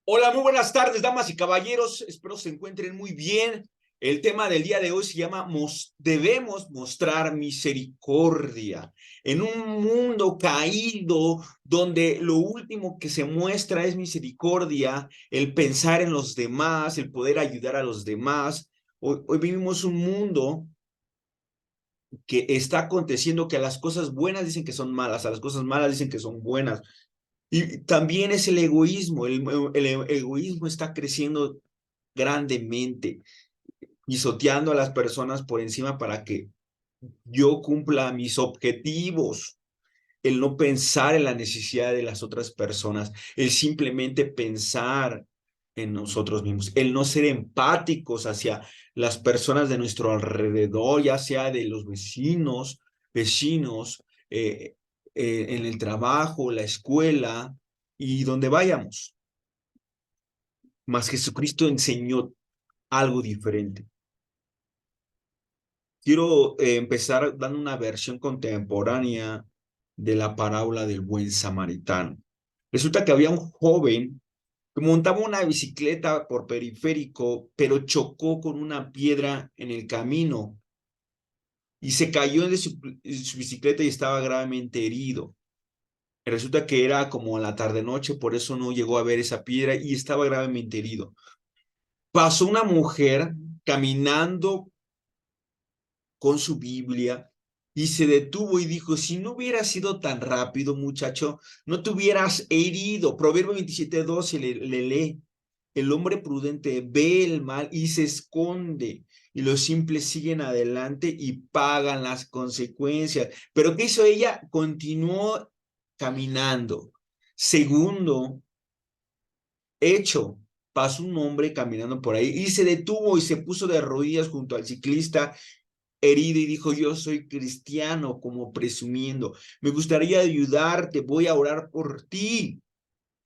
Hola, muy buenas tardes, damas y caballeros. Espero se encuentren muy bien. El tema del día de hoy se llama Debemos mostrar misericordia. En un mundo caído donde lo último que se muestra es misericordia, el pensar en los demás, el poder ayudar a los demás. Hoy vivimos un mundo que está aconteciendo que a las cosas buenas dicen que son malas, a las cosas malas dicen que son buenas. Y también es el egoísmo. El egoísmo está creciendo grandemente, pisoteando a las personas por encima para que yo cumpla mis objetivos. El no pensar en la necesidad de las otras personas, el simplemente pensar en nosotros mismos, el no ser empáticos hacia las personas de nuestro alrededor, ya sea de los vecinos, en el trabajo, la escuela y donde vayamos. Mas Jesucristo enseñó algo diferente. Quiero empezar dando una versión contemporánea de la parábola del buen samaritano. Resulta que había un joven que montaba una bicicleta por periférico, pero chocó con una piedra en el camino y se cayó de su bicicleta y estaba gravemente herido. Resulta que era como a la tarde-noche, por eso no llegó a ver esa piedra y estaba gravemente herido. Pasó una mujer caminando con su Biblia y se detuvo y dijo, si no hubieras sido tan rápido, muchacho, no te hubieras herido. Proverbio 27:12 le lee, el hombre prudente ve el mal y se esconde, y los simples siguen adelante y pagan las consecuencias. Pero ¿qué hizo ella? Continuó caminando. Segundo hecho, pasó un hombre caminando por ahí y se detuvo y se puso de rodillas junto al ciclista herido y dijo, yo soy cristiano, como presumiendo, me gustaría ayudarte, voy a orar por ti.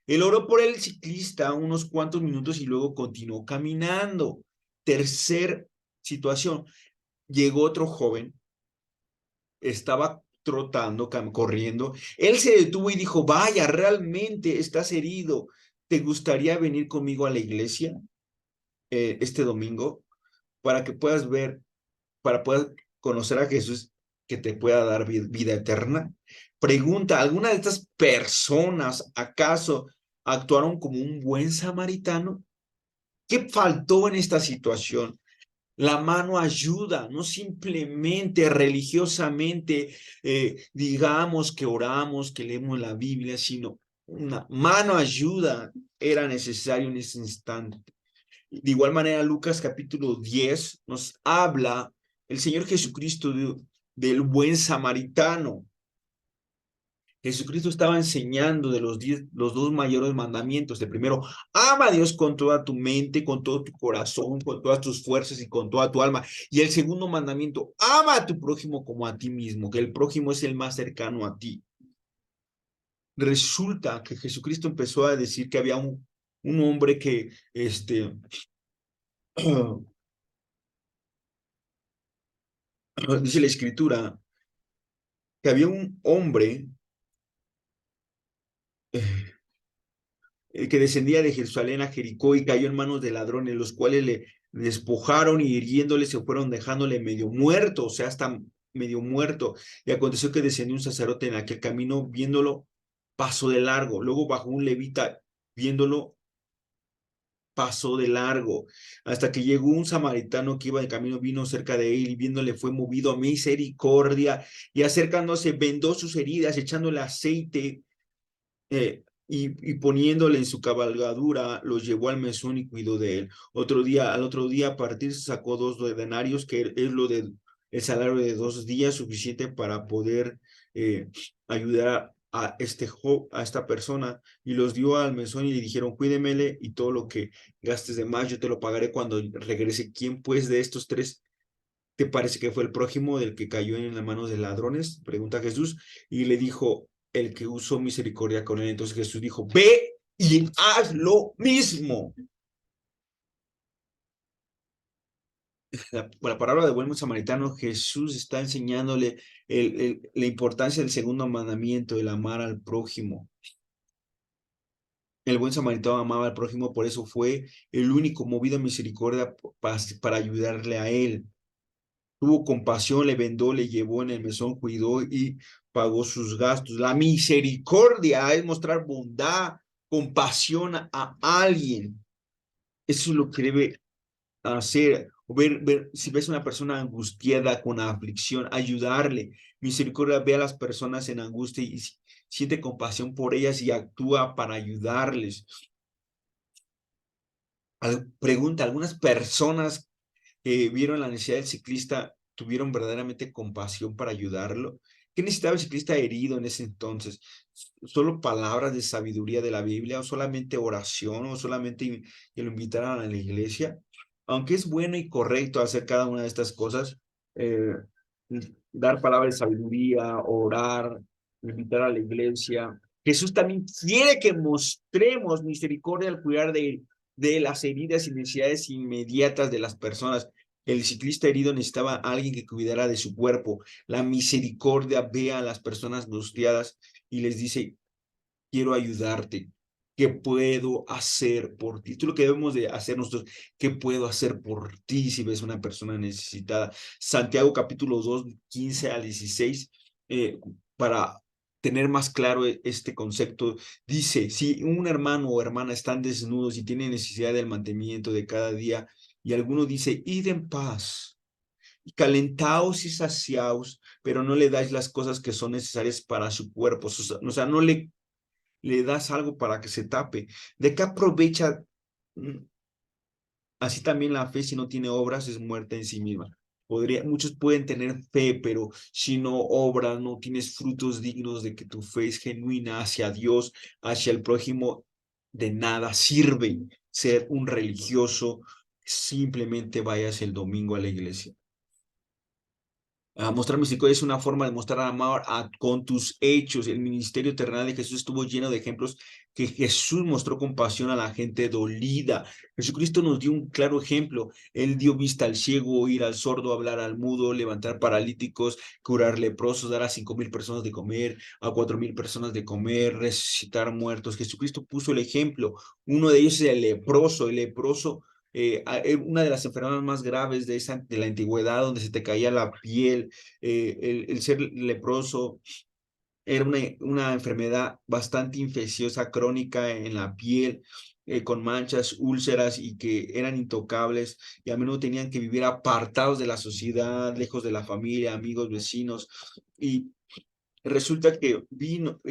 Él oró por el ciclista unos cuantos minutos y luego continuó caminando. Tercer situación, llegó otro joven, estaba trotando, corriendo. Él se detuvo y dijo, vaya, realmente estás herido. ¿Te gustaría venir conmigo a la iglesia este domingo para que puedas ver, para poder conocer a Jesús que te pueda dar vida eterna? Pregunta, ¿alguna de estas personas acaso actuaron como un buen samaritano? ¿Qué faltó en esta situación? La mano ayuda, no simplemente religiosamente digamos que oramos, que leemos la Biblia, sino una mano ayuda era necesario en ese instante. De igual manera, Lucas capítulo 10 nos habla el Señor Jesucristo del buen samaritano. Jesucristo estaba enseñando de los dos mayores mandamientos. El primero, ama a Dios con toda tu mente, con todo tu corazón, con todas tus fuerzas y con toda tu alma. Y el segundo mandamiento, ama a tu prójimo como a ti mismo, que el prójimo es el más cercano a ti. Resulta que Jesucristo empezó a decir que había un hombre que, dice la escritura, que había un hombre que descendía de Jerusalén a Jericó y cayó en manos de ladrones, los cuales le despojaron y hiriéndole se fueron dejándole medio muerto, o sea, hasta medio muerto. Y aconteció que descendió un sacerdote en aquel camino, viéndolo, pasó de largo. Luego bajó un levita, viéndolo, pasó de largo, hasta que llegó un samaritano que iba de camino, vino cerca de él y viéndole fue movido a misericordia y acercándose vendó sus heridas, echándole aceite y poniéndole en su cabalgadura, los llevó al mesón y cuidó de él. Al otro día, a partir, sacó 2 denarios, que es el salario de 2 días, suficiente para poder ayudar a esta persona, y los dio al mesón y le dijeron, cuídemele y todo lo que gastes de más, yo te lo pagaré cuando regrese. ¿Quién pues de estos tres te parece que fue el prójimo del que cayó en las manos de ladrones? Pregunta Jesús, y le dijo, el que usó misericordia con él. Entonces Jesús dijo, ve y haz lo mismo. La palabra de buen samaritano, Jesús está enseñándole la importancia del segundo mandamiento, el amar al prójimo. El buen samaritano amaba al prójimo, por eso fue el único movido a misericordia para ayudarle a él. Tuvo compasión, le vendó, le llevó en el mesón, cuidó y pagó sus gastos. La misericordia es mostrar bondad, compasión a alguien. Eso es lo que debe hacer. Ver si ves a una persona angustiada con aflicción, ayudarle. Misericordia ve a las personas en angustia y siente compasión por ellas y actúa para ayudarles. Pregunta, ¿algunas personas que vieron la necesidad del ciclista tuvieron verdaderamente compasión para ayudarlo? ¿Qué necesitaba el ciclista herido en ese entonces? ¿Solo palabras de sabiduría de la Biblia o solamente oración o solamente que lo invitaran a la iglesia? Aunque es bueno y correcto hacer cada una de estas cosas, eh, dar palabras de sabiduría, orar, invitar a la iglesia. Jesús también quiere que mostremos misericordia al cuidar de las heridas y necesidades inmediatas de las personas. El ciclista herido necesitaba a alguien que cuidara de su cuerpo. La misericordia ve a las personas angustiadas y les dice, quiero ayudarte. ¿Qué puedo hacer por ti? Esto es lo que debemos de hacer nosotros. ¿Qué puedo hacer por ti si ves una persona necesitada? Santiago capítulo 2, 15 al 16, para tener más claro este concepto, dice, si un hermano o hermana están desnudos y tienen necesidad del mantenimiento de cada día, y alguno dice, id en paz, y calentaos y saciaos, pero no le dais las cosas que son necesarias para su cuerpo, o sea, no le das algo para que se tape. ¿De qué aprovecha? Así también la fe, si no tiene obras, es muerta en sí misma. Muchos pueden tener fe, pero si no obras, no tienes frutos dignos de que tu fe es genuina hacia Dios, hacia el prójimo, de nada sirve ser un religioso. Simplemente vayas el domingo a la iglesia. Mostrar misericordia es una forma de mostrar amor con tus hechos. El ministerio terrenal de Jesús estuvo lleno de ejemplos que Jesús mostró compasión a la gente dolida. Jesucristo nos dio un claro ejemplo. Él dio vista al ciego, oír al sordo, hablar al mudo, levantar paralíticos, curar leprosos, dar a 5,000 personas de comer, a 4,000 personas de comer, resucitar muertos. Jesucristo puso el ejemplo. Uno de ellos es el leproso. El leproso, una de las enfermedades más graves de la antigüedad, donde se te caía la piel, el ser leproso era una enfermedad bastante infecciosa, crónica en la piel, con manchas, úlceras y que eran intocables y a menudo tenían que vivir apartados de la sociedad, lejos de la familia, amigos, vecinos. Y resulta que vino a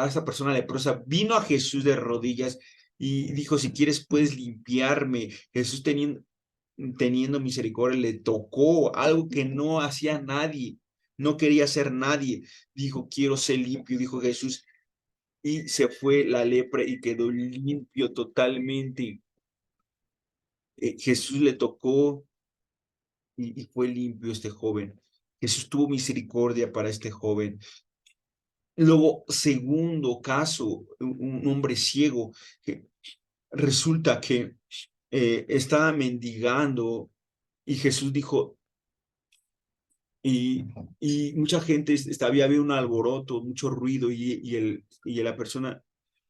esta persona leprosa, vino a Jesús de rodillas y dijo, si quieres puedes limpiarme. Jesús teniendo misericordia, le tocó algo que no hacía nadie, no quería hacer nadie. Dijo, quiero ser limpio, dijo Jesús, y se fue la lepra y quedó limpio totalmente. Jesús le tocó y fue limpio este joven. Jesús tuvo misericordia para este joven. Luego, segundo caso, un hombre ciego que resulta que estaba mendigando y Jesús dijo, y, y mucha gente, había un alboroto, mucho ruido y la persona,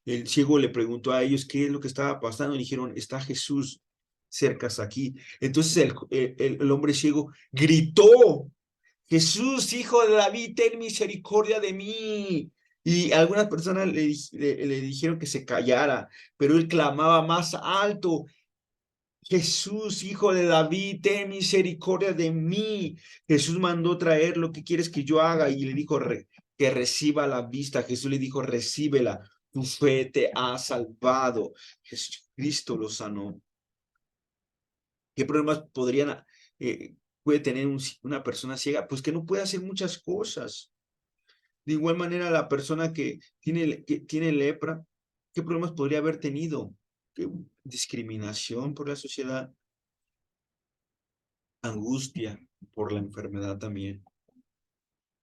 el ciego le preguntó a ellos qué es lo que estaba pasando y dijeron, está Jesús cerca aquí. Entonces el hombre ciego gritó, Jesús, hijo de David, ten misericordia de mí. Y algunas personas le dijeron que se callara, pero él clamaba más alto, Jesús, hijo de David, ten misericordia de mí. Jesús mandó traer lo que quieres que yo haga y le dijo que reciba la vista. Jesús le dijo, recíbela, tu fe te ha salvado. Jesucristo lo sanó. ¿Qué problemas puede tener una persona ciega? Pues que no puede hacer muchas cosas. De igual manera, la persona que tiene lepra, ¿qué problemas podría haber tenido? Discriminación por la sociedad, angustia por la enfermedad también.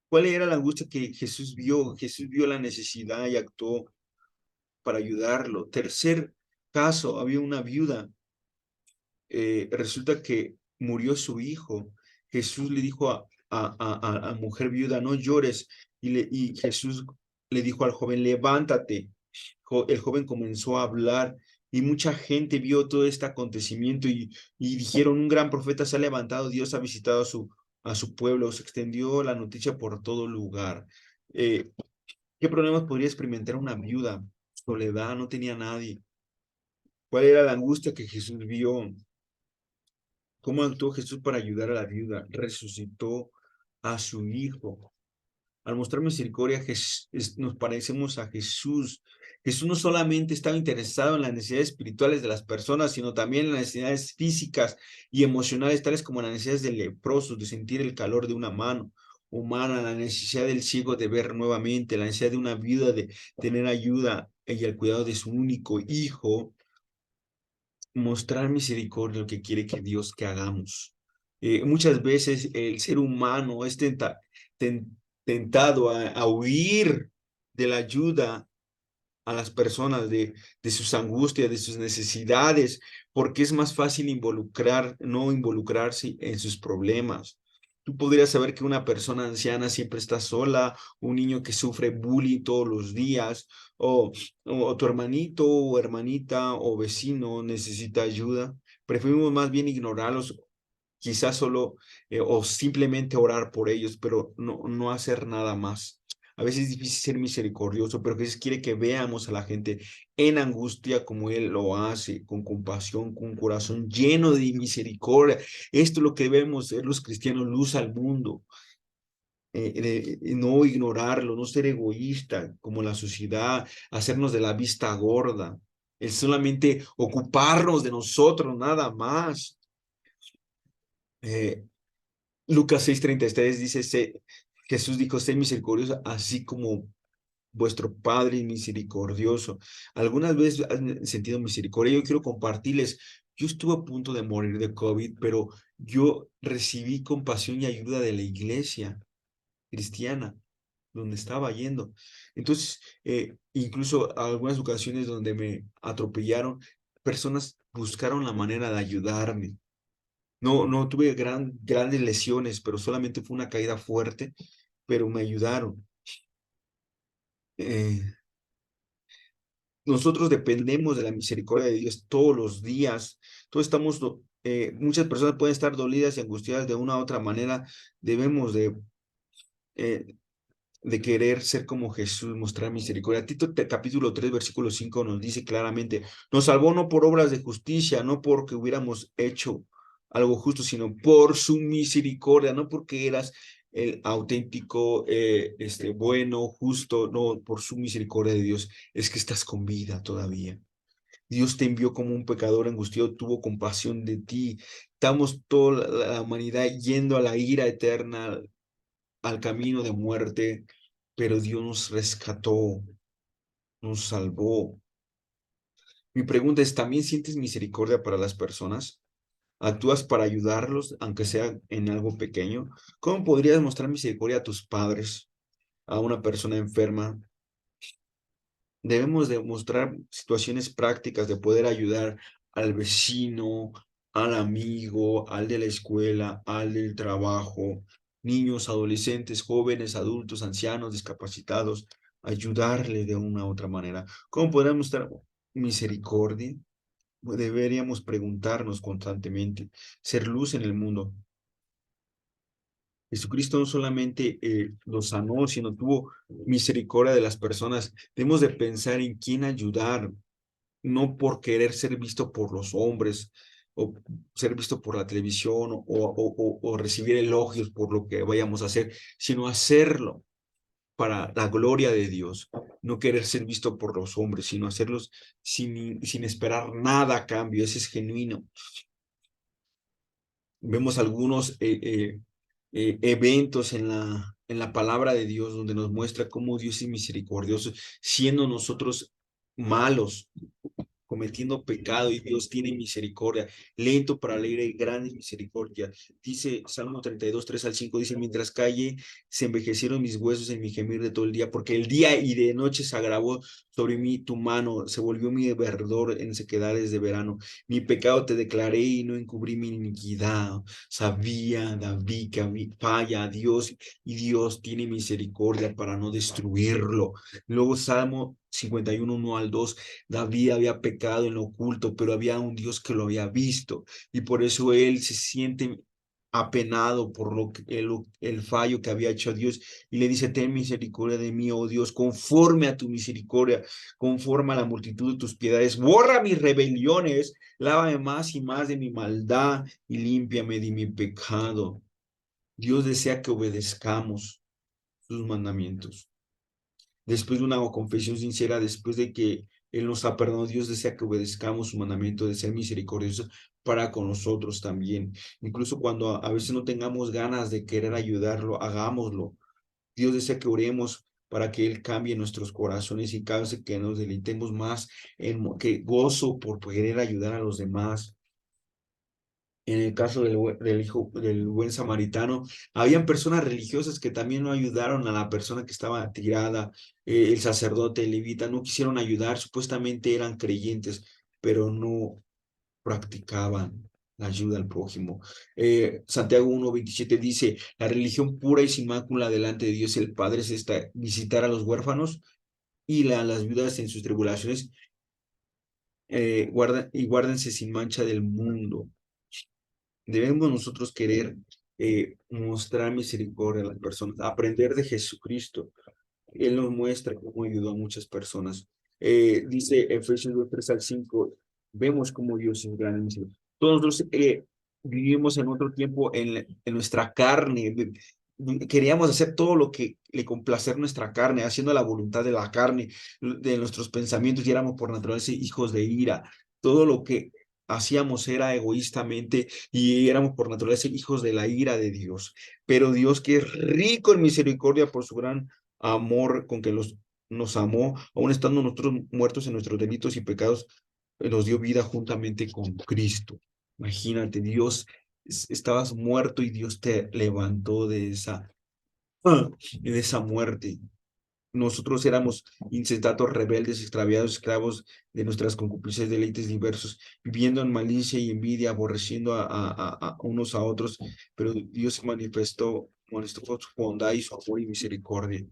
¿Cuál era la angustia que Jesús vio? Jesús vio la necesidad y actuó para ayudarlo. Tercer caso, había una viuda. Resulta que murió su hijo. Jesús le dijo a mujer viuda, no llores. Y Jesús le dijo al joven, levántate. El joven comenzó a hablar y mucha gente vio todo este acontecimiento y dijeron, un gran profeta se ha levantado, Dios ha visitado a su pueblo, se extendió la noticia por todo lugar. Eh, ¿Qué problemas podría experimentar una viuda? Soledad, no tenía nadie. ¿Cuál era la angustia que Jesús vio? ¿Cómo actuó Jesús para ayudar a la viuda? Resucitó a su hijo. Al mostrar misericordia, nos parecemos a Jesús. Jesús no solamente estaba interesado en las necesidades espirituales de las personas, sino también en las necesidades físicas y emocionales, tales como las necesidades del leproso, de sentir el calor de una mano humana, la necesidad del ciego de ver nuevamente, la necesidad de una viuda de tener ayuda y el cuidado de su único hijo. Mostrar misericordia, lo que quiere que Dios que hagamos. Muchas veces el ser humano es tentado a huir de la ayuda a las personas, de sus angustias, de sus necesidades, porque es más fácil no involucrarse en sus problemas. Tú podrías saber que una persona anciana siempre está sola, un niño que sufre bullying todos los días, o, o tu hermanito o hermanita o vecino necesita ayuda. Preferimos más bien ignorarlos, quizás solo o simplemente orar por ellos, pero no hacer nada más. A veces es difícil ser misericordioso, pero Jesús quiere que veamos a la gente en angustia como Él lo hace, con compasión, con un corazón lleno de misericordia. Esto es lo que debemos ser los cristianos, luz al mundo. No ignorarlo, no ser egoísta como la sociedad, hacernos de la vista gorda, es solamente ocuparnos de nosotros, nada más. Eh, Lucas 6:33 dice, Jesús dijo, sé misericordioso, así como vuestro Padre es misericordioso. ¿Algunas veces han sentido misericordia? Yo quiero compartirles, yo estuve a punto de morir de COVID, pero yo recibí compasión y ayuda de la iglesia cristiana donde estaba yendo. Entonces, incluso algunas ocasiones donde me atropellaron, personas buscaron la manera de ayudarme. No tuve grandes lesiones, pero solamente fue una caída fuerte, pero me ayudaron. Eh, Nosotros dependemos de la misericordia de Dios todos los días. Muchas personas pueden estar dolidas y angustiadas de una u otra manera. Debemos eh, de querer ser como Jesús, mostrar misericordia. Tito capítulo 3, versículo 5 nos dice claramente, nos salvó no por obras de justicia, no porque hubiéramos hecho algo justo, sino por su misericordia, no porque eras el auténtico, bueno, justo, no, por su misericordia de Dios, es que estás con vida todavía. Dios te envió como un pecador angustiado, tuvo compasión de ti. Estamos toda la humanidad yendo a la ira eterna, al camino de muerte, pero Dios nos rescató, nos salvó. Mi pregunta es, ¿también sientes misericordia para las personas? ¿Actúas para ayudarlos, aunque sea en algo pequeño? ¿Cómo podrías mostrar misericordia a tus padres, a una persona enferma? Debemos demostrar situaciones prácticas de poder ayudar al vecino, al amigo, al de la escuela, al del trabajo, niños, adolescentes, jóvenes, adultos, ancianos, discapacitados, ayudarle de una u otra manera. ¿Cómo podemos mostrar misericordia? Deberíamos preguntarnos constantemente, ser luz en el mundo. Jesucristo no solamente los sanó, sino tuvo misericordia de las personas. Debemos de pensar en quién ayudar, no por querer ser visto por los hombres o ser visto por la televisión o recibir elogios por lo que vayamos a hacer, sino hacerlo para la gloria de Dios. No querer ser visto por los hombres, sino hacerlos sin esperar nada a cambio. Ese es genuino. Vemos algunos eventos en la palabra de Dios donde nos muestra cómo Dios es misericordioso, siendo nosotros malos, cometiendo pecado y Dios tiene misericordia, lento para la ira y grande misericordia. Dice Salmo 32, 3 al 5, dice, mientras calle, se envejecieron mis huesos en mi gemir de todo el día, porque el día y de noche se agravó sobre mí tu mano, se volvió mi verdor en sequedades de verano. Mi pecado te declaré y no encubrí mi iniquidad. Sabía David que falla a Dios y Dios tiene misericordia para no destruirlo. Luego Salmo 51, 1 al 2, David había pecado en lo oculto, pero había un Dios que lo había visto y por eso él se siente apenado por el fallo que había hecho a Dios y le dice, ten misericordia de mí, oh Dios, conforme a tu misericordia, conforme a la multitud de tus piedades, borra mis rebeliones, lávame más y más de mi maldad y límpiame de mi pecado. Dios desea que obedezcamos sus mandamientos. Después de una confesión sincera, después de que Él nos ha perdonado, Dios desea que obedezcamos su mandamiento de ser misericordioso para con nosotros también. Incluso cuando a veces no tengamos ganas de querer ayudarlo, hagámoslo. Dios desea que oremos para que Él cambie nuestros corazones y cause que nos deleitemos más en que gozo por querer ayudar a los demás. En el caso del hijo del buen samaritano, habían personas religiosas que también no ayudaron a la persona que estaba tirada, el sacerdote, el levita, no quisieron ayudar, supuestamente eran creyentes, pero no practicaban la ayuda al prójimo. Santiago 1:27 dice, la religión pura y sin mácula delante de Dios el Padre es esta, visitar a los huérfanos y a las viudas en sus tribulaciones, guárdense sin mancha del mundo. Debemos nosotros querer mostrar misericordia a las personas, aprender de Jesucristo. Él nos muestra cómo ayudó a muchas personas. Dice Efesios 2, 3 al 5, vemos cómo Dios es grande. Todos nosotros vivimos en otro tiempo en nuestra carne. Queríamos hacer todo lo que le complacer nuestra carne, haciendo la voluntad de la carne, de nuestros pensamientos, y éramos por naturaleza hijos de ira. Todo lo que hacíamos era egoístamente y éramos por naturaleza hijos de la ira de Dios. Pero Dios, que es rico en misericordia por su gran amor con que nos amó, aun estando nosotros muertos en nuestros delitos y pecados, nos dio vida juntamente con Cristo. Imagínate, Dios, estabas muerto y Dios te levantó de esa muerte. Nosotros éramos insensatos, rebeldes, extraviados, esclavos de nuestras concupiscencias, deleites diversos, viviendo en malicia y envidia, aborreciendo a unos a otros, pero Dios se manifestó con su bondad y su amor y misericordia.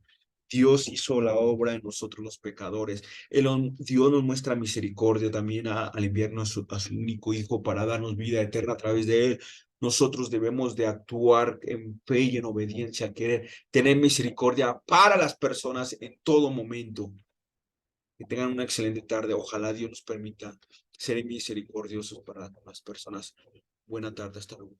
Dios hizo la obra en nosotros los pecadores. Dios nos muestra misericordia también al enviarnos a su único Hijo para darnos vida eterna a través de Él. Nosotros debemos de actuar en fe y en obediencia, querer tener misericordia para las personas en todo momento. Que tengan una excelente tarde. Ojalá Dios nos permita ser misericordiosos para las personas. Buena tarde, hasta luego.